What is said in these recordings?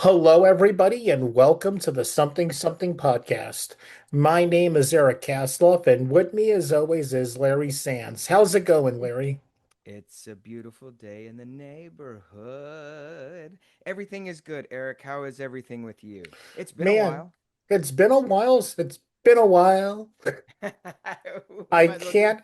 Hello, everybody, and welcome to the Something Something podcast. My name is Eric Kasloff, and with me, as always, is Larry Sands. How's it going, Larry? It's a beautiful day in the neighborhood. Everything is good, Eric. How is everything with you? It's been a Man, while. it's been a while. It's been a while. We I might as well do. can't.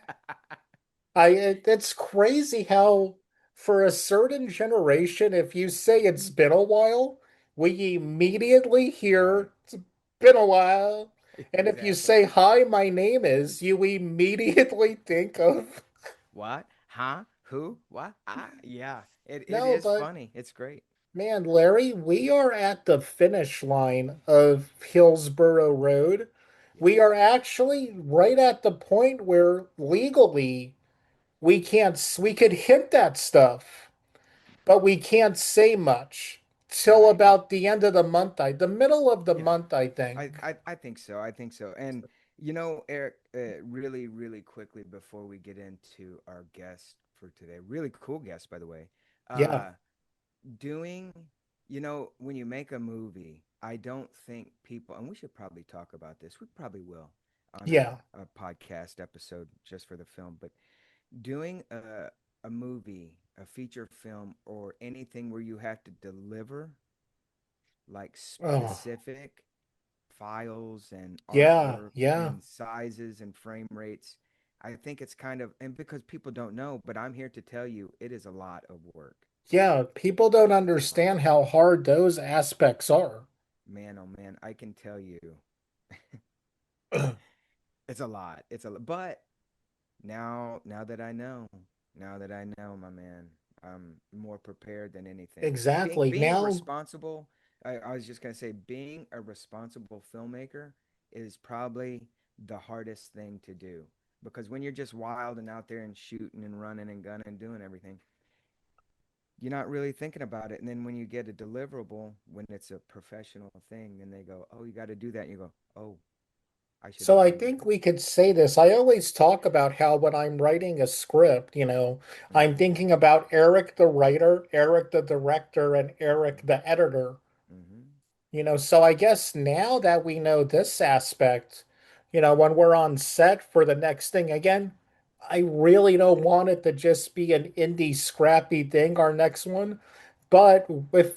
It's crazy how, for a certain generation, if you say it's been a while, we immediately Right. hear it's been a while. And if you Exactly. say, hi, my name is, you immediately think of. What? Huh? Who? What? Ah, yeah. It No, is but funny. It's great. man, Larry, we are at the finish line of Hillsborough Road. We Yes. are actually right at the point where legally we could hint at stuff, but we can't say much till Right. about the end of the month, the middle of the Yeah. month, I I, think. I, I think so. I think so. And Eric, really, really quickly before we get into our guest for today, really cool guest, by the way. Yeah, Uh, doing, when you make a movie, I don't think people, and we should probably talk about this. We probably will on yeah. a podcast episode just for the film, but doing a movie, a feature film, or anything where you have to deliver like Oh, specific files and yeah, artwork yeah. and sizes and frame rates. I think it's kind of, and because people don't know, but I'm here to tell you it is a lot of work. Yeah, people don't A lot. understand how hard those aspects are. Man, oh man, I can tell you it's a lot. But now that I know, my man, I'm more prepared than anything. Being Exactly. being a Now, responsible, I was just gonna say, being a responsible filmmaker is probably the hardest thing to do because when you're just wild and out there and shooting and running and gunning and doing everything, you're not really thinking about it. And then when you get a deliverable, when it's a professional thing, and they go, "Oh, you got to do that," and you go, "Oh, I should so have I done think that." we could say this. I always talk about how when I'm writing a script, I'm Mm-hmm. thinking about Eric the writer, Eric the director, and Eric the editor. Mm-hmm. So I guess now that we know this aspect, when we're on set for the next thing, again, I really don't want it to just be an indie scrappy thing, our next one. But if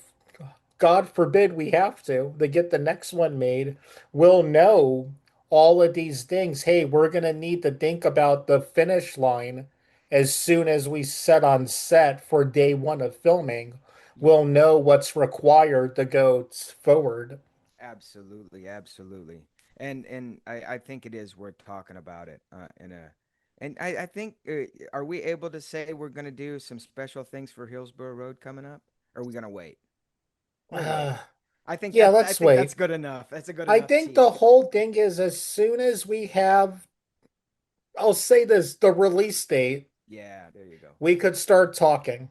God forbid we have to get the next one made, we'll know all of these things. Hey, we're gonna need to think about the finish line as soon as we set on set for day one of filming. We'll Yeah. know what's required to go forward. Absolutely, absolutely. And I think it is worth talking about it in a and I think are we able to say we're going to do some special things for Hillsborough Road coming up? Or are we going to wait? We'll wait. Uh, I think yeah, I let's think that's wait. good enough. That's a good I enough think the tease. whole thing is as soon as we have, I'll say this, the release date, Yeah, there you go. we could start talking.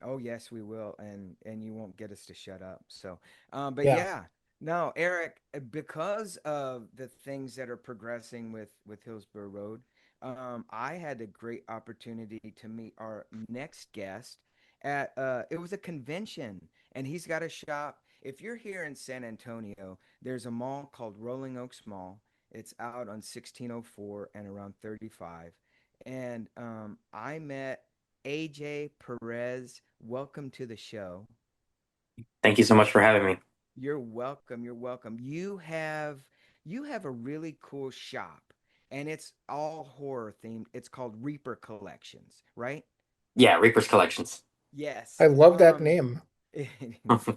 Oh yes, we will, and you won't get us to shut up. So, but Yeah. yeah, no, Eric, because of the things that are progressing with Hillsborough Road, I had a great opportunity to meet our next guest at it was a convention, and he's got a shop. If you're here in San Antonio, there's a mall called Rolling Oaks Mall. It's out on 1604 and around 35, and I met AJ Perez. Welcome to the show. Thank you so much for having me. You're welcome. You're welcome. You have a really cool shop and it's all horror themed. It's called Reaper Collections, right? Yeah, Reaper's Collections. I Yes. love that name.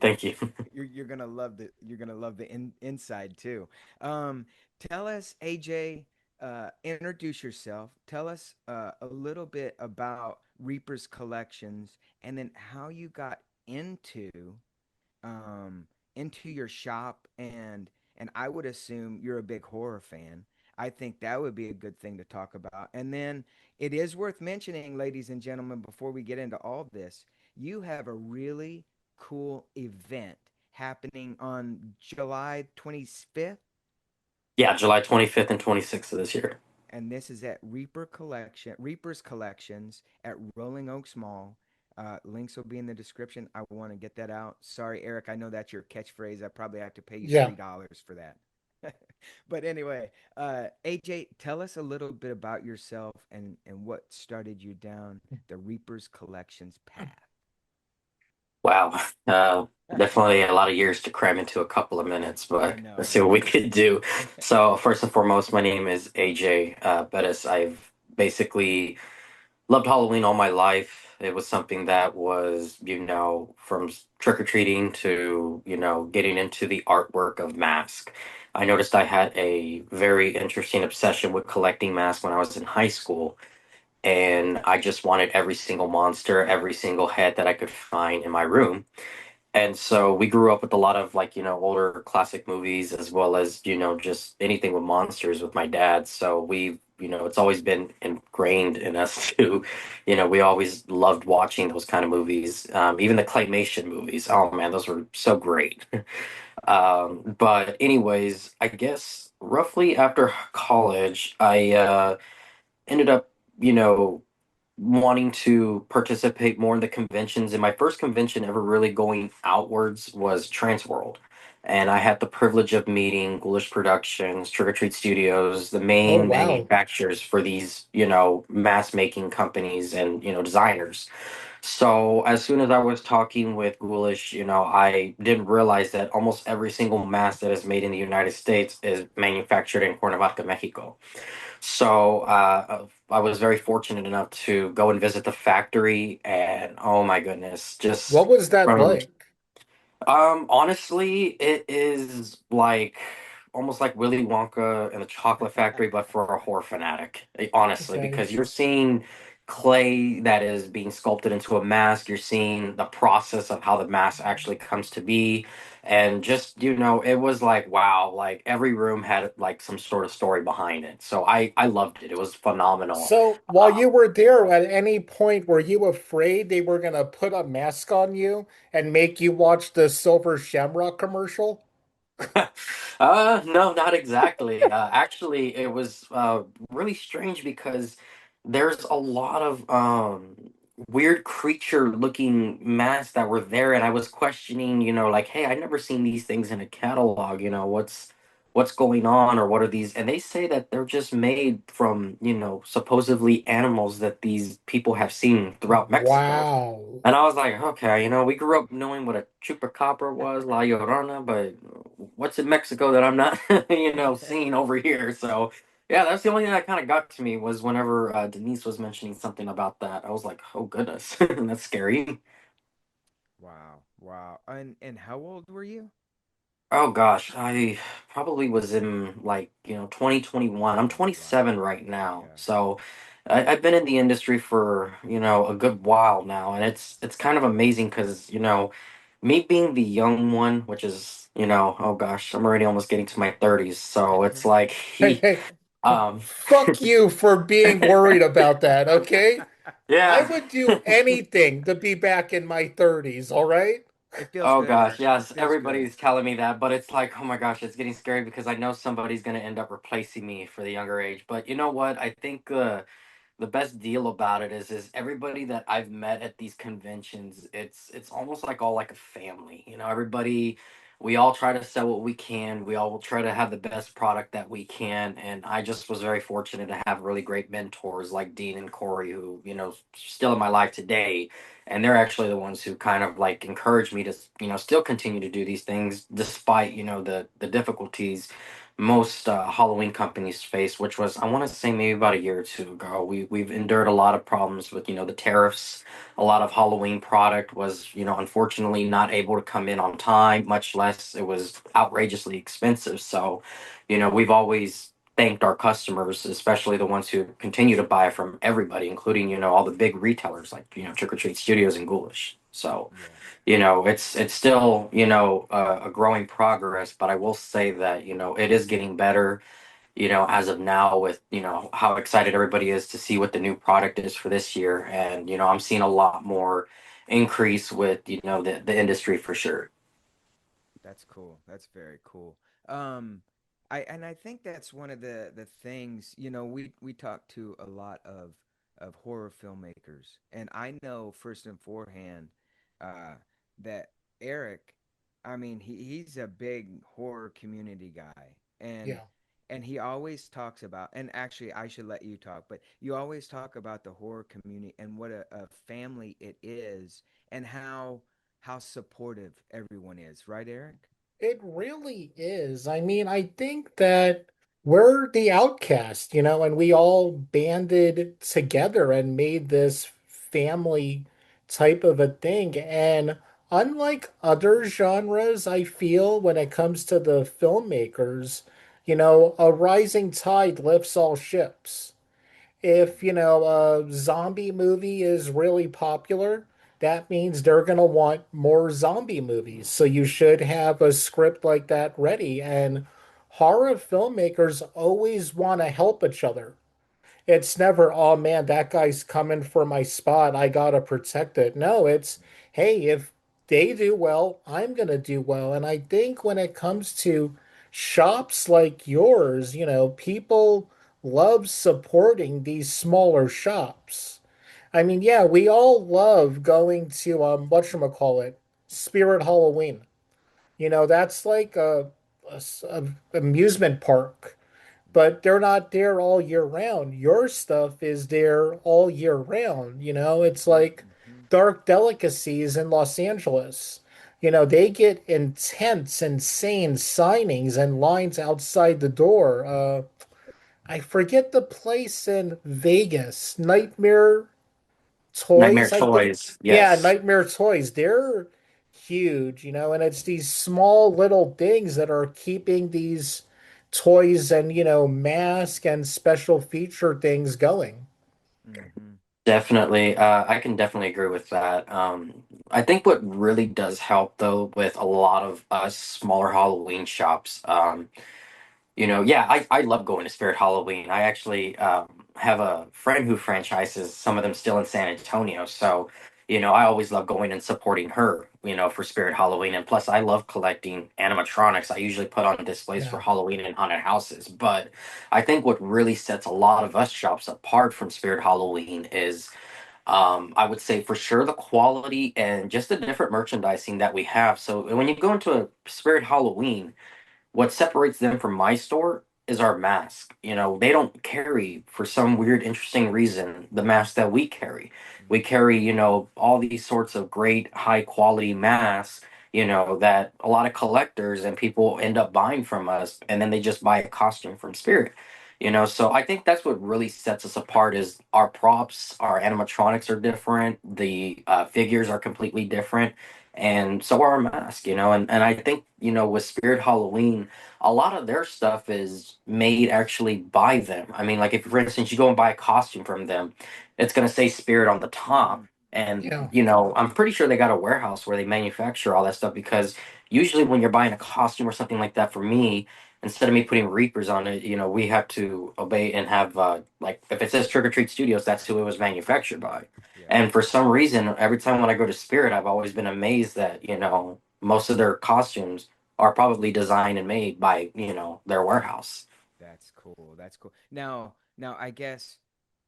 Thank you. You're gonna love the inside too. Um, Tell us, AJ, introduce yourself. Tell us a little bit about Reaper's Collections, and then how you got um, into your shop, and I would assume you're a big horror fan. I think that would be a good thing to talk about. And then it is worth mentioning, ladies and gentlemen, before we get into all this, you have a really cool event happening on July 25th, Yeah, July 25th and 26th of this year. and this is at Reaper's Collections at Rolling Oaks Mall. Links will be in the description. I want to get that out. Sorry, Eric. I know that's your catchphrase. I probably have to pay you Yeah. $3 for that. But anyway, AJ, tell us a little bit about yourself and what started you down the Reapers Collections path. Wow. Definitely a lot of years to cram into a couple of minutes, I but know, let's see what we right? could do. So, first and foremost, my name is AJ Perez. I've basically loved Halloween all my life. It was something that was, from trick or treating to, getting into the artwork of masks. I noticed I had a very interesting obsession with collecting masks when I was in high school, and I just wanted every single monster, every single head that I could find in my room. And so we grew up with a lot of like, older classic movies as well as, just anything with monsters with my dad. So it's always been ingrained in us to, we always loved watching those kind of movies. Even the claymation movies. Oh man, those were so great. But anyways, I guess roughly after college, I ended up, you know, wanting to participate more in the conventions. And my first convention ever really going outwards was Transworld. And I had the privilege of meeting Ghoulish Productions, Trick or Treat Studios, the Oh, main wow. manufacturers for these, mass making companies and, designers. So as soon as I was talking with Ghoulish, I didn't realize that almost every single mask that is made in the United States is manufactured in Cuernavaca, Mexico. So I was very fortunate enough to go and visit the factory, and oh my goodness, What just was that from like? honestly, it is like almost like Willy Wonka and the Chocolate Factory, but for a horror fanatic. Honestly, Okay. because you're seeing clay that is being sculpted into a mask. You're seeing the process of how the mask actually comes to be, and just it was like wow, like every room had like some sort of story behind it. So I loved it. It was phenomenal. So while you were there, at any point were you afraid they were gonna put a mask on you and make you watch the Silver Shamrock commercial? No, not exactly. Actually, it was really strange because there's a lot of weird creature looking masks that were there, and I was questioning, like, hey, I never seen these things in a catalog. What's going on, or what are these? And they say that they're just made from, supposedly animals that these people have seen throughout Mexico. Wow. And I was like, okay, we grew up knowing what a chupacabra was, La Llorona, but what's in Mexico that I'm not, seeing over here? So, yeah, that's the only thing that kind of got to me was whenever Denise was mentioning something about that. I was like, oh goodness, that's scary. Wow, wow. And how old were you? Oh gosh, I probably was in like, 2021. I'm 27 Wow. right now. Yeah. So I've been in the industry for, a good while now. And it's kind of amazing because, me being the young one, which is, oh gosh, I'm already almost getting to my 30s. So it's like Hey, he, hey, um, fuck you for being worried about that, okay? I yeah. would do anything to be back in my 30s, all right? It feels Oh good, gosh, Eric. It yes, feels good. everybody's telling me that, but it's like, oh my gosh, it's getting scary because I know somebody's gonna end up replacing me for the younger age. But you know what? I think the best deal about it is everybody that I've met at these conventions, it's almost like all like a family. Everybody, we all try to sell what we can. We all try to have the best product that we can. And I just was very fortunate to have really great mentors like Dean and Corey who, still in my life today. And they're actually the ones who kind of like encouraged me to, still continue to do these things despite, the difficulties most Halloween companies face, which was I want to say maybe about a year or two ago. We've endured a lot of problems with the tariffs. A lot of Halloween product was unfortunately not able to come in on time, much less it was outrageously expensive. So, we've always thanked our customers, especially the ones who continue to buy from everybody, including all the big retailers like Trick or Treat Studios and Ghoulish. So Yeah. it's still a growing progress, but I will say that it is getting better as of now with how excited everybody is to see what the new product is for this year, and I'm seeing a lot more increase with the industry for sure. That's cool. That's very cool. Um, I think that's one of the things, we talk to a lot of of horror filmmakers, and I know first and forehand uh, that Eric, I mean, he's a big horror community guy, Yeah. and he always talks about, and actually I should let you talk, but you always talk about the horror community and what a family it is, and how supportive everyone is, right, Eric? It really is. I mean, I think that we're the outcast, and we all banded together and made this family type of a thing. And unlike other genres, I feel when it comes to the filmmakers, a rising tide lifts all ships. If, a zombie movie is really popular, that means they're going to want more zombie movies. So you should have a script like that ready. And horror filmmakers always want to help each other. It's never, oh man, that guy's coming for my spot. I gotta protect it. No, it's, hey, if they do well, I'm gonna do well. And I think when it comes to shops like yours, people love supporting these smaller shops. I mean, yeah, we all love going to whatchamacallit, Spirit Halloween. That's like a amusement park, but they're not there all year round. Your stuff is there all year round. It's like Mm-hmm. dark delicacies in Los Angeles. They get intense, insane signings and lines outside the door. I forget the place in Vegas, Nightmare Nightmare Toys, I think. Toys, Yeah, yes. Nightmare Toys. They're huge, and it's these small little things that are keeping these toys and, mask and special feature things going. Mm-hmm. Definitely. I can definitely agree with that. I think what really does help though with a lot of us smaller Halloween shops, yeah, I love going to Spirit Halloween. I actually have a friend who franchises some of them still in San Antonio. So, I always love going and supporting her, for Spirit Halloween. And plus, I love collecting animatronics. I usually put on displays for Yeah. Halloween and haunted houses. But I think what really sets a lot of us shops apart from Spirit Halloween is, I would say for sure the quality and just the different merchandising that we have. So when you go into a Spirit Halloween, what separates them from my store is our mask. They don't carry, for some weird, interesting reason, the mask that we carry. We carry, all these sorts of great, high quality masks, that a lot of collectors and people end up buying from us, and then they just buy a costume from Spirit. So I think that's what really sets us apart is our props, our animatronics are different, the figures are completely different, and so are our masks, and I think, with Spirit Halloween, a lot of their stuff is made actually by them. I mean, like if for instance you go and buy a costume from them, it's gonna say Spirit on the top. Mm-hmm. And Yeah. I'm pretty sure they got a warehouse where they manufacture all that stuff because usually when you're buying a costume or something like that for me, instead of me putting Reapers on it, we have to obey and have like if it says Trick or Treat Studios, that's who it was manufactured by. Yeah. And for some reason, every time when I go to Spirit, I've always been amazed that, most of their costumes are probably designed and made by, their warehouse. That's cool. That's cool. Now I guess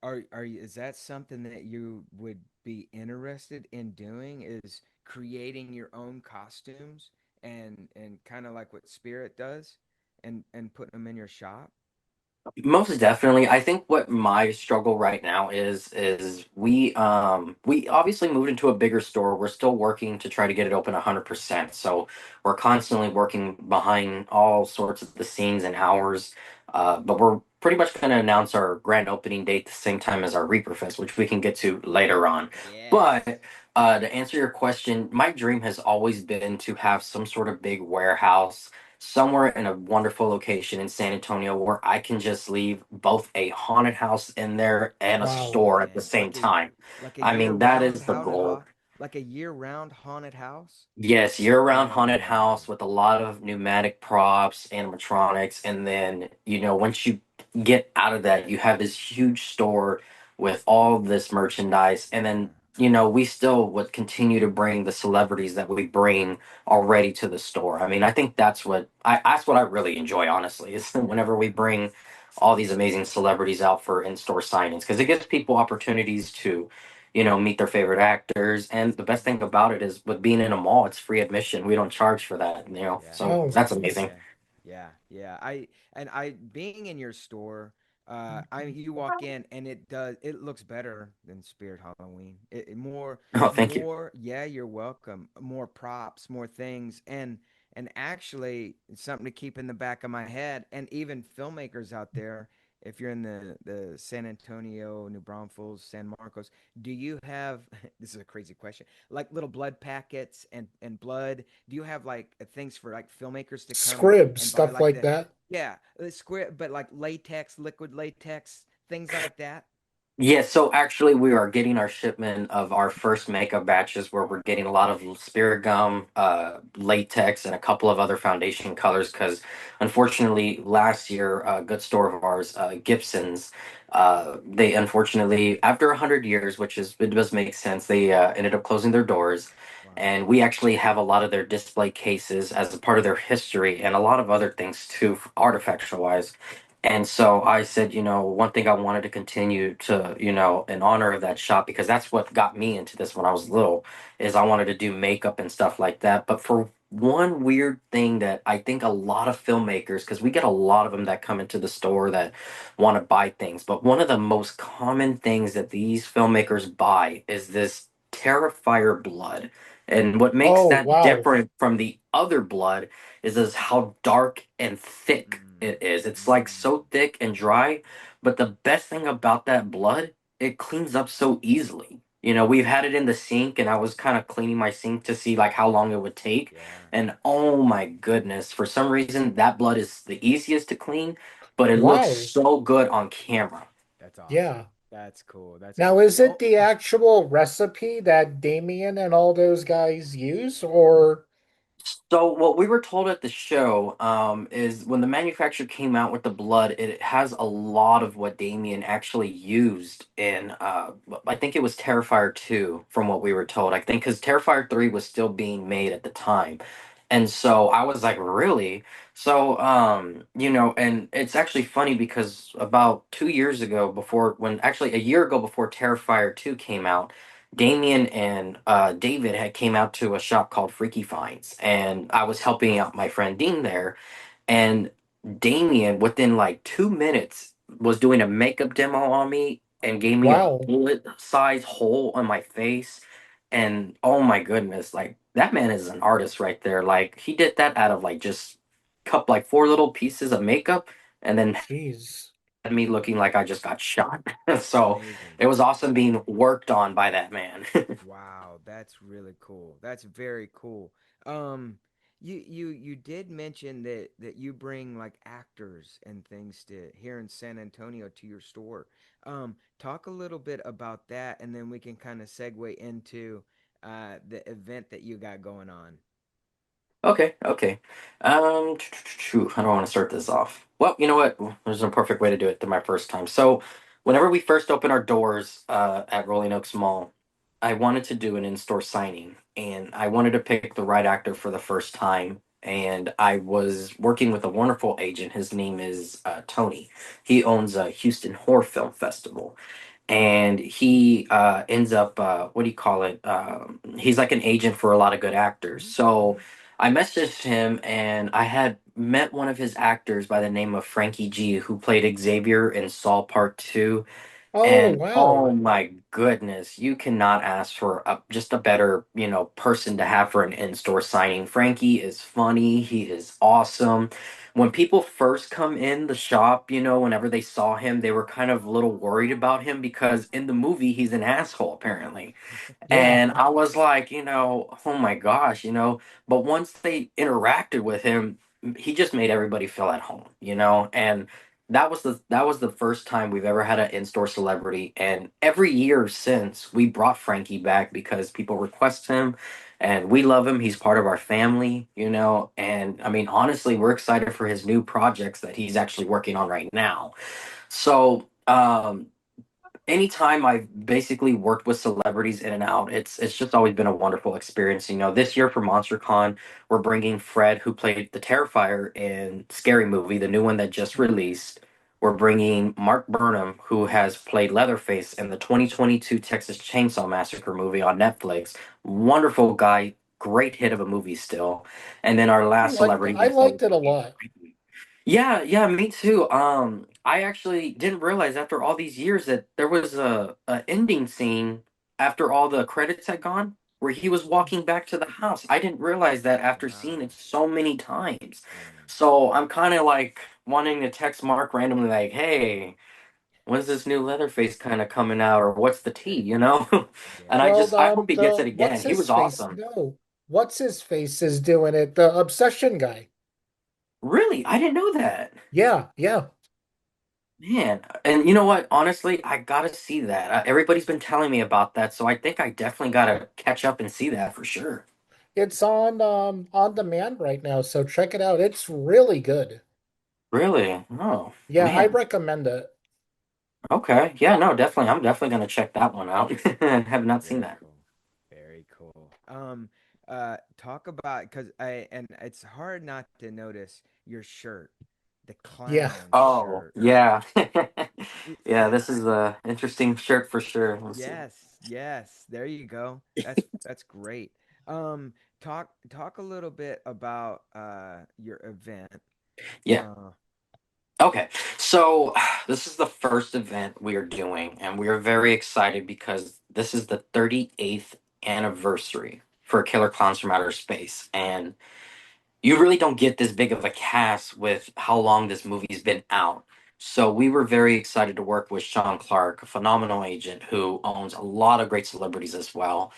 are you, is that something that you would be interested in doing is creating your own costumes and kind of like what Spirit does and putting them in your shop? Most definitely. I think what my struggle right now is we obviously moved into a bigger store. We're still working to try to get it open 100%. So we're constantly working behind all sorts of the scenes and hours. But we're pretty much going to announce our grand opening date the same time as our REAPERFEST, which we can get to later on. Yes. But to answer your question, my dream has always been to have some sort of big warehouse somewhere in a wonderful location in San Antonio where I can just leave both a haunted house in there and a Wow. store at the Man, same time. like a I mean, that is the goal. year round haunted house. Yes, year-round Oh haunted house man. with a lot of pneumatic props, animatronics, and then, once you get out of that, you have this huge store with all this merchandise, and then, Yeah. we still would continue to bring the celebrities that we bring already to the store. I mean, I think that's what I really enjoy, honestly, is whenever we bring all these amazing celebrities out for in-store signings because it gives people opportunities to, meet their favorite actors. And the best thing about it is with being in a mall, it's free admission. We don't charge for that. Yeah. So Oh, that's amazing. Yeah. Yeah. Yeah. I being in your store, you walk in and it looks better than Spirit Halloween. Oh, thank you. More, yeah, you're welcome. More props, more things. And actually it's something to keep in the back of my head. And even filmmakers out there, if you're in the San Antonio, New Braunfels, San Marcos, do you have this is a crazy question, like little blood packets and blood? Do you have like things for like filmmakers to come scribs, and buy stuff like like the, that. yeah, square, but like latex, liquid latex, things like that? Yeah, so actually, we are getting our shipment of our first makeup batches where we're getting a lot of spirit gum, latex, and a couple of other foundation colors. Because unfortunately, last year, a good store of ours, Gibson's, they unfortunately, after 100 years, which is it does make sense, they ended up closing their doors. Wow. And we actually have a lot of their display cases as a part of their history and a lot of other things too, artifactual wise. And so I said, one thing I wanted to continue to, in honor of that shop, because that's what got me into this when I was little, is I wanted to do makeup and stuff like that. But for one weird thing that I think a lot of filmmakers, because we get a lot of them that come into the store that want to buy things, but one of the most common things that these filmmakers buy is this Terrifier blood. And what makes Oh, that wow. different from the other blood is how dark and thick Mm, it is. It's like mm, so thick and dry, but the best thing about that blood, it cleans up so easily. We've had it in the sink and I was kind of cleaning my sink to see like how long it would take. yeah. And oh my goodness, for some reason that blood is the easiest to clean, but it looks Wow. so good on camera. That's awesome. Yeah. That's cool. That's cool. Now, is it Oh, the actual recipe that Damien and all those guys use, or So what we were told at the show is when the manufacturer came out with the blood, it has a lot of what Damien actually used in. I think it was Terrifier 2, from what we were told. I think because Terrifier 3 was still being made at the time, and so I was like, really? So and it's actually funny because about 2 years ago, before when actually a year ago before Terrifier 2 came out. Damien and David had came out to a shop called Freaky Finds, and I was helping out my friend Dean there. And Damien, within like 2 minutes, was doing a makeup demo on me and gave me a wow, bullet size hole on my face. And oh my goodness, like that man is an artist right there. Like he did that out of like just cup like four little pieces of makeup, and then jeez. had me looking like I just got shot. So amazing. it was awesome being worked on by that man. Wow, that's really cool. That's very cool. Um, you did mention that you bring like actors and things to here in San Antonio to your store. Talk a little bit about that, and then we can kind of segue into the event that you got going on. Okay, okay. How do I want to start this off? Well, you know what? There's a perfect way to do it to my first time. So, whenever we first opened our doors at Rolling Oaks Mall, I wanted to do an in-store signing, and I wanted to pick the right actor for the first time. And I was working with a wonderful agent. His name is Tony. He owns a Houston Horror Film Festival, and he ends up what do you call it, he's like an agent for a lot of good actors. Hmm. So Hmm. I messaged him and I had met one of his actors by the name of Frankie G, who played Xavier in Saw Part 2. Oh, And oh wow. my goodness, you cannot ask for just a better, person to have for an in-store signing. Frankie is funny. He is awesome. When people first come in the shop, whenever they saw him, they were kind of a little worried about him because in the movie he's an asshole apparently. Yeah, And I was like, oh my gosh. But once they interacted with him, he just made everybody feel at home. And that was the first time we've ever had an in-store celebrity. And every year since, we brought Frankie back because people request him and we love him. He's part of our family. And I mean, honestly, we're excited for his new projects that he's actually working on right now. So, anytime I've basically worked with celebrities in and out, it's just always been a wonderful experience. This year for MonsterCon, we're bringing Fred, who played the Terrifier in Scary Movie, the new one that just released. We're bringing Mark Burnham, who has played Leatherface in the 2022 Texas Chainsaw Massacre movie on Netflix. Wonderful guy, great hit of a movie still. And then our last celebrity I is liked it a lot. yeah, yeah, me too. I actually didn't realize after all these years that there was a ending scene after all the credits had gone where he was walking back to the house. I didn't realize that after seeing Wow. it so many times. Mm. So I'm kind of like wanting to text Mark randomly, like, "Hey, when's this new Leatherface kind of coming out, or what's the tea?" You know? And Yeah. I hope he gets The it again. what's He his was face? awesome. No, what's his face is doing it. The obsession guy. Really, I didn't know that. Yeah, yeah. Man, and you know what? Honestly, I gotta see that. Everybody's been telling me about that, so I think I definitely gotta catch up and see that for sure. It's on demand right now, so check it out. It's really good. Really? Oh, Yeah, I man. recommend it. Okay. Yeah, no, definitely. I'm definitely gonna check that one out. I have not seen Very that. cool. Very cool. Talk about because I and it's hard not to notice your shirt, the Yeah. clown Oh, shirt. yeah. It, Yeah, this is a interesting shirt for sure. Let's see. yes, yes. There you go. That's great. Talk a little bit about your event. Yeah. Uh, Okay, so this is the first event we are doing, and we are very excited because this is the 38th anniversary for Killer Clowns from Outer Space. And you really don't get this big of a cast with how long this movie's been out. So we were very excited to work with Sean Clark, a phenomenal agent who owns a lot of great celebrities as well.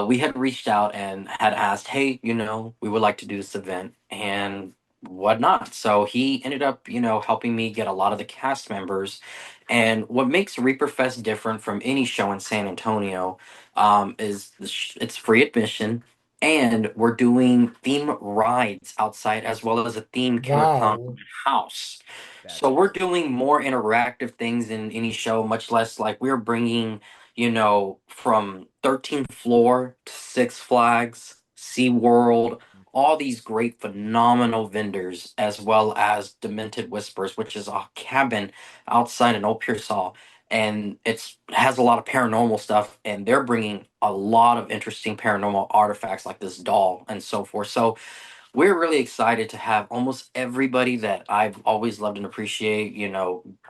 We had reached out and had asked, hey, we would like to do this event and whatnot. So he ended up, helping me get a lot of the cast members. And what makes Reaper Fest different from any show in San Antonio is it's free admission. And we're doing theme rides outside as well as a theme Killer Clown Wow. house. that's So we're awesome. doing more interactive things in any show, much less like we're bringing from 13th floor to Six Flags, SeaWorld, all Okay. these great, phenomenal vendors, as well as Demented Whispers, which is a cabin outside in Old Pearsall. And has a lot of paranormal stuff, and they're bringing a lot of interesting paranormal artifacts like this doll and so forth. So we're really excited to have almost everybody that I've always loved and appreciate,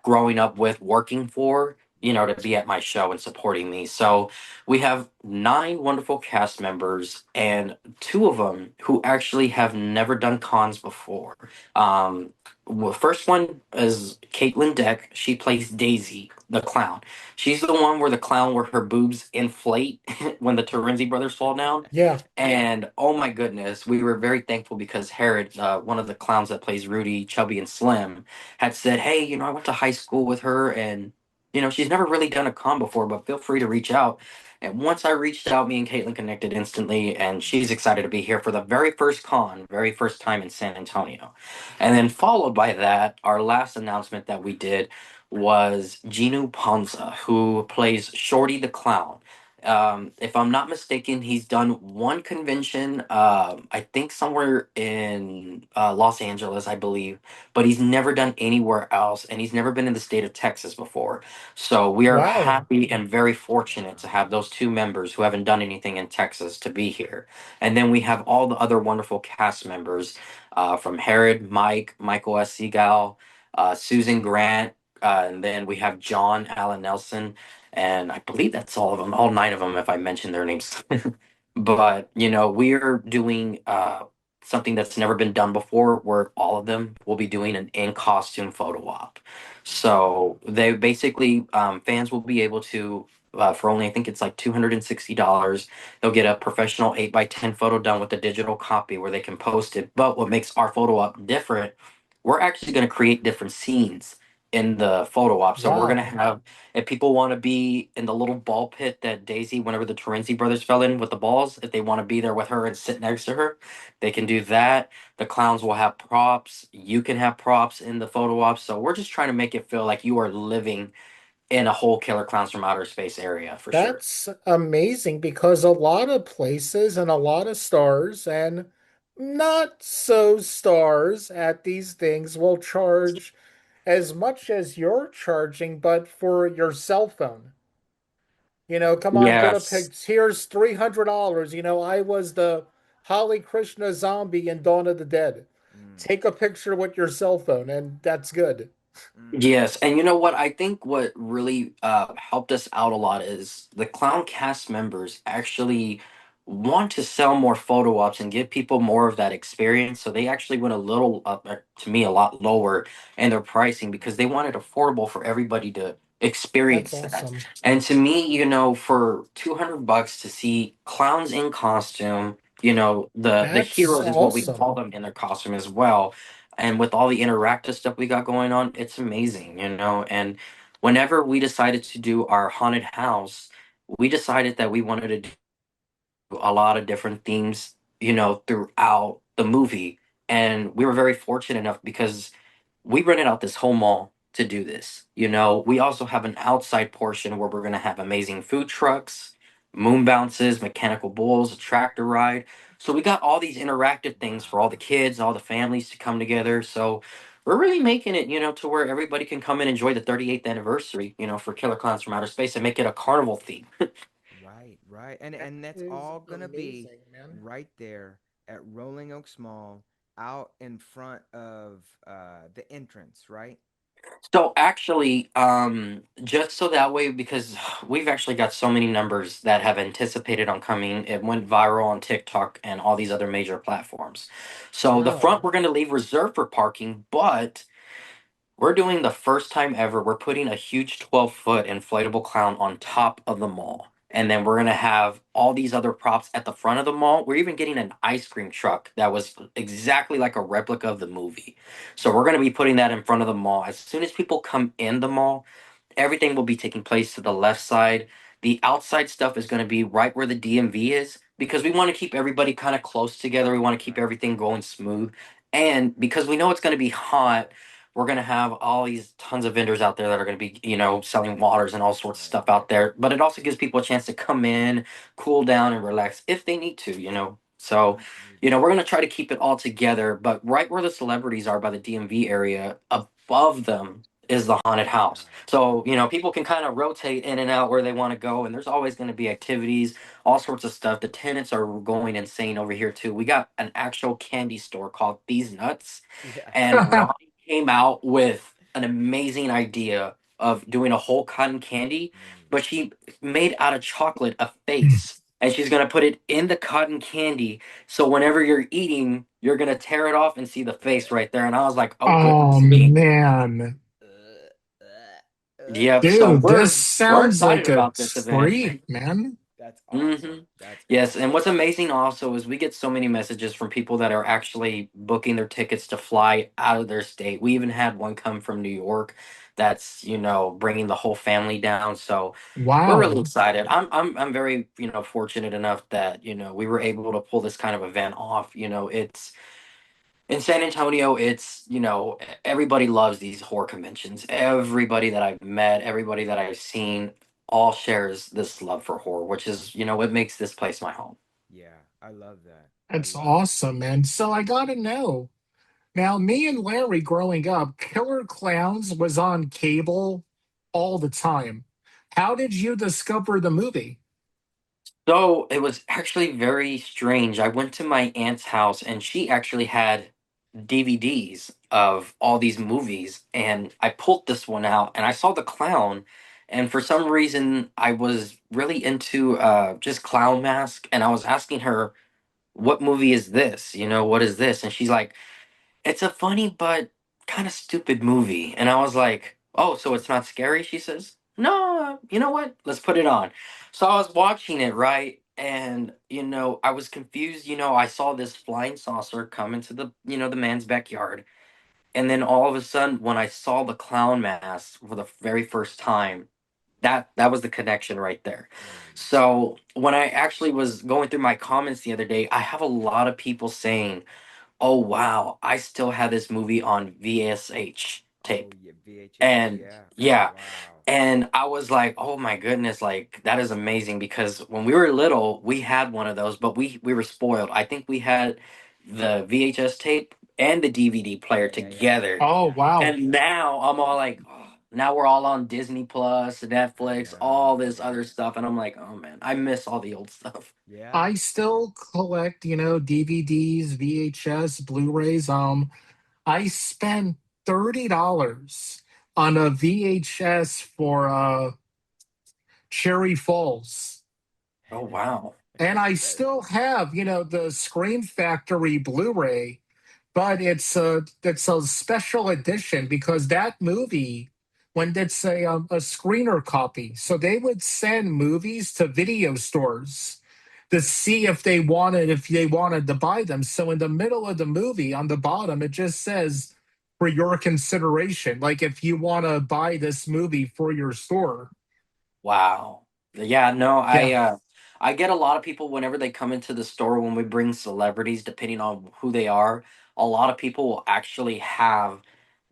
growing up with, working for, to be at my show and supporting me. So we have nine wonderful cast members and two of them who actually have never done cons before. First one is Caitlin Deck. She plays Daisy, the clown. She's the one where the clown where her boobs inflate when the Terenzi brothers fall down. Yeah. And oh my goodness, we were very thankful because Herod, one of the clowns that plays Rudy, Chubby, and Slim, had said, hey, I went to high school with her and, she's never really done a con before, but feel free to reach out. And once I reached out, me and Caitlin connected instantly, and she's excited to be here for the very first con, very first time in San Antonio. And then followed by that, our last announcement that we did was Ginu Ponza, who plays Shorty the Clown. If I'm not mistaken, he's done one convention, I think somewhere in Los Angeles, I believe, but he's never done anywhere else, and he's never been in the state of Texas before. So we are Wow. happy and very fortunate to have Wow. those two members who haven't done anything in Texas to be here. And then we have all the other wonderful cast members from Herod, Mike, Michael S. Seagal, Susan Grant, and then we have John Allen Nelson, and I believe that's all of them, all nine of them, if I mention their names. But we're doing something that's never been done before, where all of them will be doing an in costume photo op. Wow. So they basically fans will be able to. For only, I think it's like $260, they'll get a professional 8 by 10 photo done with a digital copy where they can post it. But what makes our photo op different, we're actually going to create different scenes in the photo op. So we're going to Wow. have, if people want to be in the little ball pit that Daisy, whenever the Terenzi brothers fell in with the balls, if they want to be there with her and sit next to her, they can do that. The clowns will have props. You can have props in the photo op. So we're just trying to make it feel like you are living in a whole Killer Clowns from Outer Space area for sure. That's amazing because a lot of places and a lot of stars and not so stars at these things will charge, as much as you're charging, but for your cell phone. Come on, get a Yes. pic. Here's $300. I was the Holly Krishna zombie in Dawn of the Dead. Mm, Take a picture with your cell phone, and that's good. mm, Yes, and you know what? I think what really helped us out a lot is the clown cast members actually want to sell more photo ops and give people more of that experience. So they actually went a little up, to me, a lot lower in their pricing because they want it affordable for everybody to That's experience that. awesome. And to me, for $200 to see clowns in costume, the That's heroes is what we call awesome. them in their costume as well, and with all the interactive stuff we got going on, it's amazing. And whenever we decided to do our haunted house, we decided that we wanted to do a lot of different themes, throughout the movie. And we were very fortunate enough because we rented out this whole mall to do this. We also have an outside portion where we're going to have amazing food trucks, moon bounces, mechanical bulls, a tractor ride. So we got all these interactive things for all the wow. kids, all the families to come together. So we're really making it, to where everybody can come and enjoy the 38th anniversary, for Killer Clowns from Outer Space and make it a carnival theme. Right, right. And That and that's is all gonna be amazing, man. right there at Rolling Oaks Mall, out in front of the entrance, right? So actually, just so that way, because we've actually got so many numbers that have anticipated on coming. It went viral on TikTok and all these other major platforms. So the front Wow. we're going to leave reserved for parking, but we're doing the first time ever. We're putting a huge 12-foot inflatable clown on top of the mall. And then we're going to have all these other props at the front of the mall. We're even getting an ice cream truck that was exactly like a replica of the movie. So we're going to be putting that in front of the mall. As soon as people come in the mall, everything will be taking place to the left side. The outside stuff is going to be right where the DMV is because we want to keep everybody kind of close together. We want to keep Right, everything going smooth. And because we know it's going to be hot, we're going to have all these tons of vendors out there that are going to be, selling waters and all sorts of right. stuff out there. But it also gives people a chance to come in, cool down, and relax if they need to. So, Absolutely. we're going to try to keep it all together. But right where the celebrities are by the DMV area, above them is the haunted house. Ah, So, people can kind of rotate in and out where they want to go. And there's always going to be activities, all sorts of stuff. The tenants are going insane over here, too. We got an actual candy store called These Nuts. yeah. And Ronnie came out with an amazing idea of doing a whole cotton candy, Mm. but she made out of chocolate a face. And she's going to put it in the cotton candy. So whenever you're eating, you're going to tear it off and see the face right there. And I was like, oh, Oh goodness me. man. Yep. So Dude, this we're sounds excited like a about this event. treat, man. That's Hmm. awesome. That's Yes, and what's awesome. amazing also is we get so many messages from people that are actually booking their tickets to fly out of their state. We even had one come from New York that's, bringing the whole family down. So we're really Wow. excited. I'm very, fortunate enough that, we were able to pull this kind of event off. It's in San Antonio, it's, everybody loves these horror conventions. Everybody that I've met, everybody that I've seen, all shares this love for horror, which is, what makes this place my home. Yeah, I love that. I That's love it. awesome, man. So I gotta know. Now, me and Larry growing up, Killer Clowns was on cable all the time. How did you discover the movie? So it was actually very strange. I went to my aunt's house and she actually had DVDs of all these movies. And I pulled this one out and I saw the clown. And for some reason, I was really into just clown mask. And I was asking her, what movie is this? What is this? And she's like, it's a funny but kind of stupid movie. And I was like, oh, so it's not scary? She says, no, you know what? Let's put it on. So I was watching it, right? And, I was confused. I saw this flying saucer come into the man's backyard. And then all of a sudden, when I saw the clown mask for the very first time, that was the connection right there. Mm. So when I actually was going through my comments the other day, I have a lot of people saying, oh wow, I still have this movie on VSH Oh, tape. yeah, VHS. And Yeah. yeah, Wow. and I was like, oh my goodness, like that is amazing because when we were little, we had one of those, but we were spoiled. I think we had the VHS tape and the DVD player Yeah, yeah, yeah, together. Oh, yeah. wow. And now I'm all like, oh, now we're all on Disney Plus, I Netflix, know. all this Yeah, other stuff. And I'm like, oh man, I miss all the old stuff. yeah, I yeah. still collect, DVDs, VHS, Blu-rays. I spent $30 on a VHS for Cherry Falls. Oh wow. And I That is still cool. have, the Scream Factory Blu-ray, but it's a special edition because that movie, when it's a screener copy, so they would send movies to video stores to see if they wanted to buy them. So in the middle of the movie, on the bottom, it just says for your consideration, like if you want to buy this movie for your store. Wow. Yeah, no, Yeah. I get a lot of people whenever they come into the store when we bring celebrities, depending on who they are, a lot of people will actually have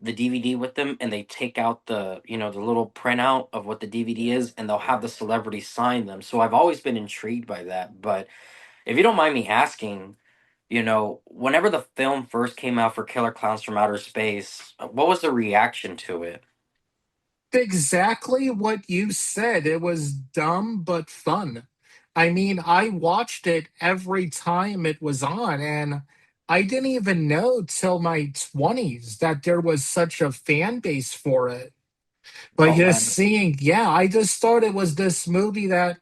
the DVD with them and they take out the little printout of what the DVD Yeah, is and they'll have yeah. the celebrity sign them. So I've always been intrigued by that. But if you don't mind me asking, whenever the film first came out for Killer Clowns from Outer Space, what was the reaction to it? Exactly what you said. It was dumb but fun. I mean, I watched it every time it was on, and I didn't even know till my 20s that there was such a fan base for it. Like Oh just man. seeing, yeah, I just thought it was this movie that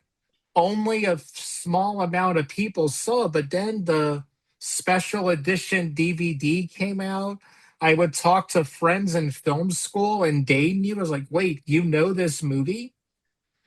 only a small amount of people saw, but then the special edition DVD came out. I would talk to friends in film school, and they knew. I was like, wait, you know this movie?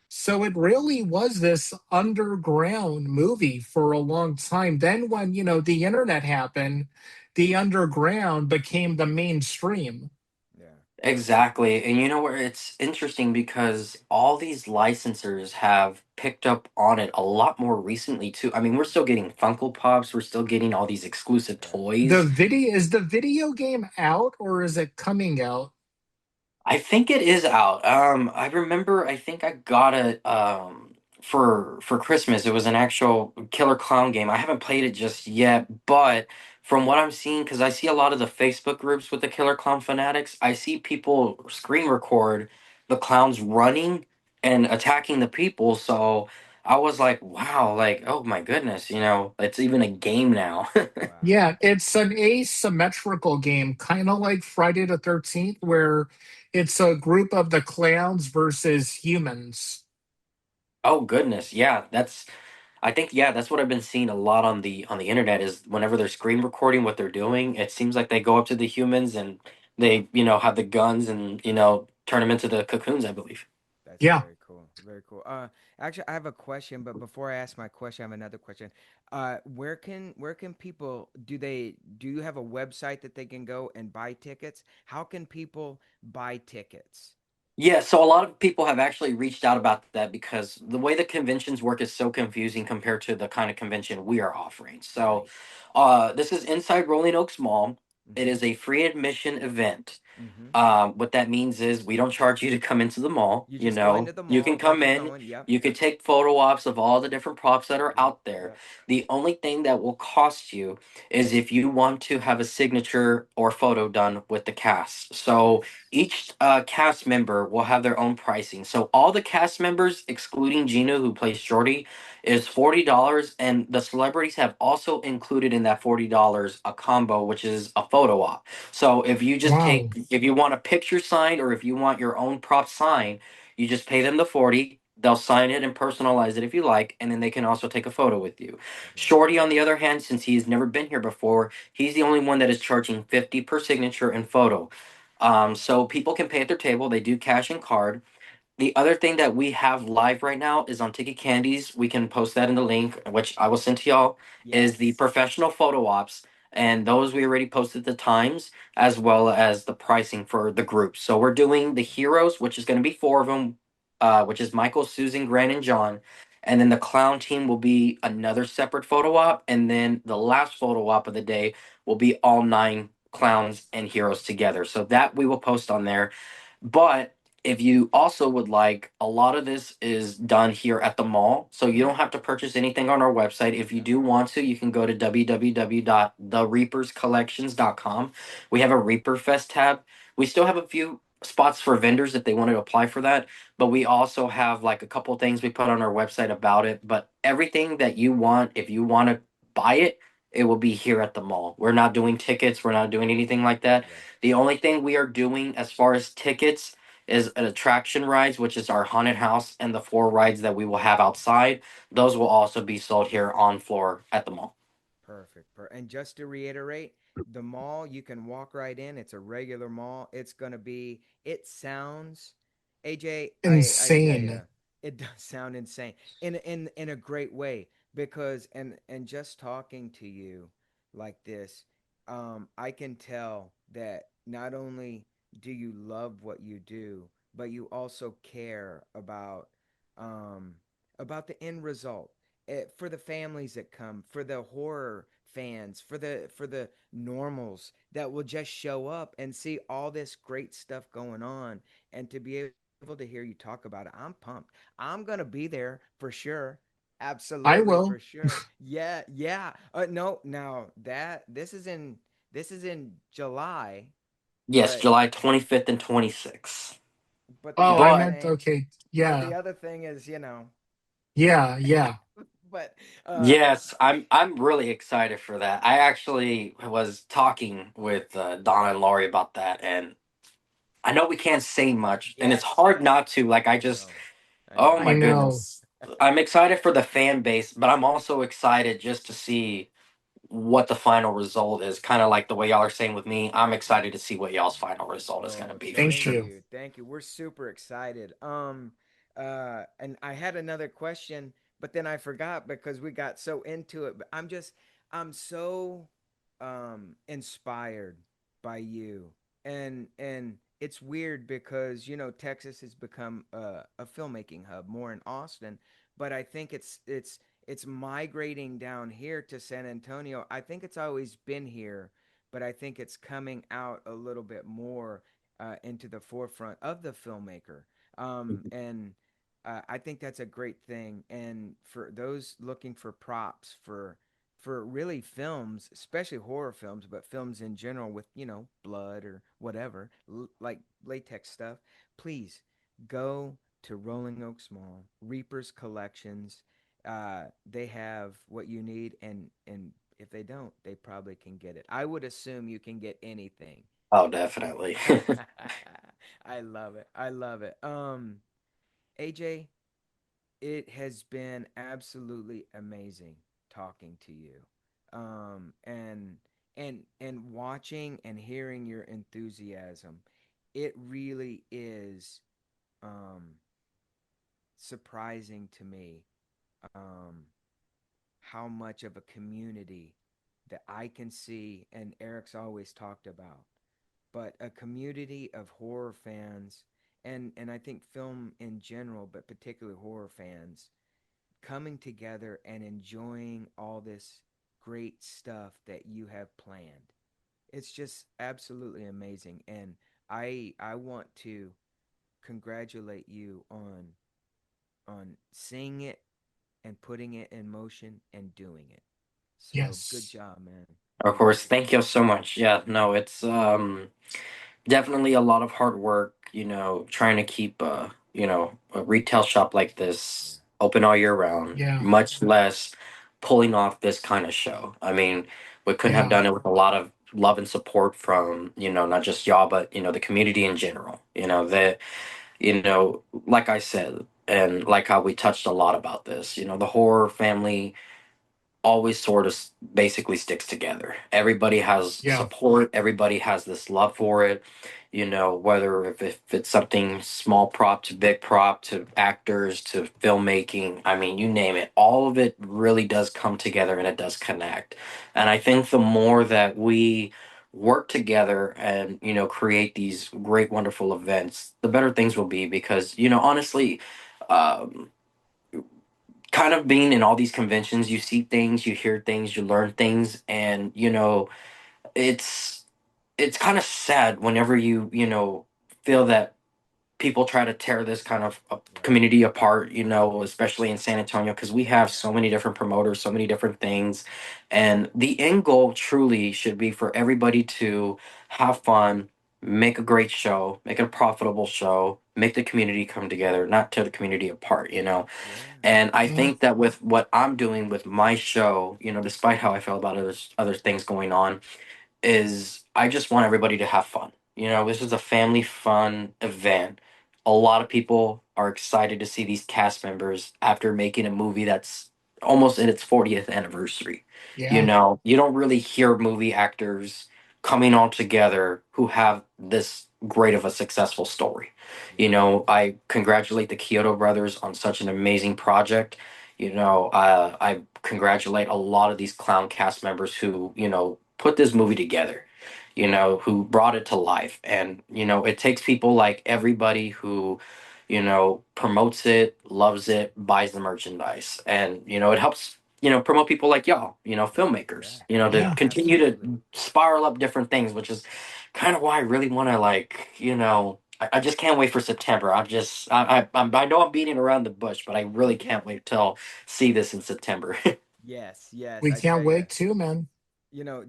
So it really was this underground movie for a long time. Then, when, the internet happened, the underground became the mainstream. Yeah. Exactly. And you know where it's interesting because all these licensors have picked up on it a lot more recently too. I mean, we're still getting Funko Pops, we're still getting all these exclusive Yeah. toys. Is the video game out or is it coming out? I think it is out. I remember I think I got it for Christmas. It was an actual Killer Clown game. I haven't played it just yet, but from what I'm seeing, because I see a lot of the Facebook groups with the Killer Clown fanatics, I see people screen record the clowns running and attacking the people. So I was like, wow, like, oh my goodness, it's even a game now. Wow. Yeah, it's an asymmetrical game, kind of like Friday the 13th, where it's a group of the clowns versus humans. Oh goodness, yeah, I think yeah, that's what I've been seeing a lot on the internet is whenever they're screen recording what they're doing, it seems like they go up to the humans and they have the guns and turn them into the cocoons, I believe. That's Yeah. very cool. Very cool. Actually, I have a question, but before I ask my question, I have another question. Where can people do you have a website that they can go and buy tickets? How can people buy tickets? Yeah, so a lot of people have actually reached out about that because the way the conventions work is so confusing compared to the kind of convention we are offering. So, Right. this is inside Rolling Oaks Mall. It Mm-hmm. is a free admission event. Mm-hmm. What that means is we don't charge you to come into the mall. You just go into the You can mall, come keep it in, going. Yep. you could take photo ops of all the different props that are Yep. out there. Yep. The only thing that will cost you is if you want to have a signature or photo done with the cast. So Yes. each cast member will have their own pricing. So all the cast members, excluding Gina, who plays Jordy, is $40, and the celebrities have also included in that $40 a combo, which is a photo op. So Wow. if you want a picture signed or if you want your own prop signed, you just pay them the 40. They'll sign it and personalize it if you like, and then they can also take a photo with you. Very Shorty, cool. on the other hand, since he's never been here before, he's the only one that is charging 50 per signature and photo. So people can pay at their table. They do cash and card. The other thing that we have live right now is on Ticket Candies. We can post that in the link, which I will send to y'all, is the Yes. professional photo ops. And those we already posted the times as well as the pricing for the groups. So we're doing the heroes, which is going to be four of them, which is Michael, Susan, Grant, and John. And then the clown team will be another separate photo op. And then the last photo op of the day will be all nine clowns and heroes together. So that we will post on there. But if you also would like, a lot of this is done here at the mall. So you don't have to purchase anything on our website. If you do want to, you can go to www.thereaperscollections.com. We have a Reaper Fest tab. We still have a few spots for vendors if they want to apply for that, but we also have like a couple things we put on our website about it. But everything that you want, if you want to buy it, it will be here at the mall. We're not doing tickets, we're not doing anything like that. Yeah. The only thing we are doing as far as tickets is an attraction rides, which is our haunted house, and the four rides that we will have outside. Those will also be sold here on floor at the mall. Perfect. And just to reiterate, the mall, you can walk right in. It's a regular mall. It's going to be, it sounds, AJ, I tell you, Insane. it does sound insane in a great way because, and just talking to you like this, I can tell that not only do you love what you do, but you also care um, about the end result for the families that come, for the horror fans, for the normals that will just show up and see all this great stuff going on, and to be able to hear you talk about it, I'm pumped. I'm gonna be there for sure. I Absolutely will. for sure. Yeah, yeah. No, now that this is in July, Yes, but July 25th and 26th. the Oh, I other But meant thing, okay. but Yeah. the other thing is, Yeah, yeah. but yes, I'm really excited for that. I actually was talking with Donna and Laurie about that, and I know we can't say much, and it's yes, hard not to. Like, I I just, know. I oh know. I my know. goodness. I'm excited for the fan base, but I'm also excited just to see what the final result is. Kind of like the way y'all are saying with me. I'm excited to see what y'all's final result is going to Oh, be for Thank thank sure. you. you. Thank you. We're super excited. And I had another question, but then I forgot because we got so into it. But I'm so inspired by you. And it's weird because, Texas has become a filmmaking hub more in Austin, but I think it's migrating down here to San Antonio. I think it's always been here, but I think it's coming out a little bit more into the forefront of the filmmaker. And I think that's a great thing. And for those looking for props for really films, especially horror films, but films in general with blood or whatever, like latex stuff, please go to Rolling Oaks Mall, Reaper's Collections. They have what you need, and if they don't, they probably can get it. I would assume you can get anything. Oh, definitely. I love it. I love it. AJ, it has been absolutely amazing talking to you. And watching and hearing your enthusiasm. It really is um surprising to me um how much of a community that I can see and Eric's always talked about, but a community of horror fans and I think film in general, but particularly horror fans coming together and enjoying all this great stuff that you have planned. It's just absolutely amazing, and I want to congratulate you on seeing it and putting it in motion and doing it. So good Yes. job, man. Of Really course, good thank you job. so much. Yeah, no, it's definitely a lot of hard work, trying to keep a retail shop like Yeah. this open all year round, Yeah. much less pulling off this kind of show. I mean, we couldn't have Yeah. done it with a lot of love and support from, not just y'all, but the community in general. That, like I said, and like how we touched a lot about this, the horror family always sort of basically sticks together. Everybody has Yeah. support, everybody has this love for it, whether if it's something small prop to big prop to actors to filmmaking, I mean, you name it, all of it really does come together and it does connect. And I think the more that we work together and create these great wonderful events, the better things will be because honestly, um kind of being in all these conventions, you see things, you hear things, you learn things, and it's it's kind of sad whenever you feel that people try to tear this kind of Right. community apart, especially in San Antonio, because we have so many different promoters, so many different things. And the end goal truly should be for everybody to have fun, make a great show, make it a profitable show, make the community come together, not tear the community apart. Yeah. And I Yeah, think that with what I'm doing with my show, despite how I feel about other things going on, is I just want everybody to have fun. This is a family fun event. A lot of people are excited to see these cast members after making a movie that's almost in its 40th anniversary. yeah, You don't really hear movie actors coming all together who have this great of a successful story. Yeah. I congratulate the Kyoto brothers on such an amazing project. I congratulate a lot of these clown cast members who, put this movie together, who brought it to life. And, it takes people like everybody who, promotes it, loves it, buys the merchandise. And, it helps, promote people like y'all, Yeah. filmmakers, to yeah. continue Absolutely. to spiral up different things, which is kind of why I really want to, like, I just can't wait for September. I know I'm beating around the bush, but I really can't wait till see this in September. Yes, yes. We I tell can't you, wait too, man.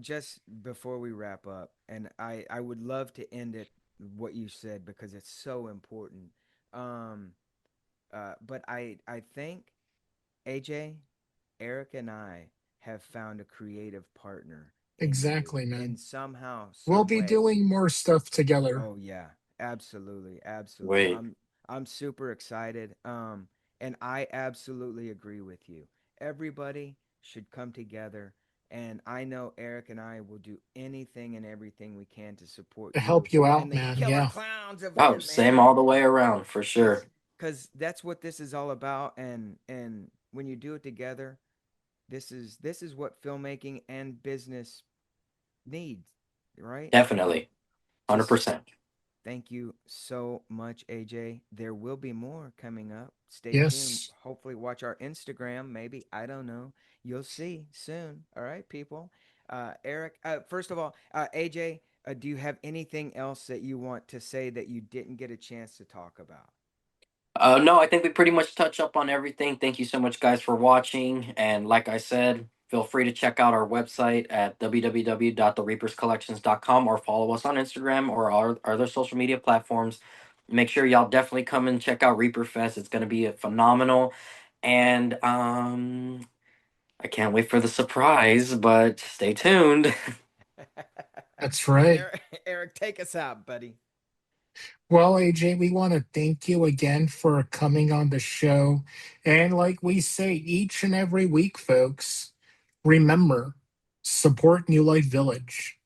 just before we wrap up, and I would love to end it what you said because it's so important. Um, but I think AJ, Eric, and I have found a creative partner in you, Exactly, in man. somehow, We'll some be way. doing more stuff together. Oh yeah, absolutely, absolutely. Wait. I'm super excited. And I absolutely agree with you. Everybody should come together, and I know Eric and I will do anything and everything we can to support To you help you and out, the man. Killer Yeah, Clowns Oh, event, same man. all the way around for Cause, sure. cause that's what this is all about. And when you do it together, this is what filmmaking and business needs, right? Definitely. Just 100%. thank you so much, AJ. There will be more coming up. Stay tuned. yes, Hopefully, watch our Instagram. Maybe. I don't know. You'll see soon. All right, people. Eric, first of all, AJ, do you have anything else that you want to say that you didn't get a chance to talk about? No, I think we pretty much touch up on everything. Thank you so much, guys, for watching. And like I said, feel free to check out our website at www.thereaperscollections.com or follow us on Instagram or our other social media platforms. Make sure y'all definitely come and check out Reaper Fest. It's going to be phenomenal. And I can't wait for the surprise, but stay tuned. that's right. Eric, take us out, buddy. Well, AJ, we want to thank you again for coming on the show. And like we say each and every week, folks, remember support New Life Village.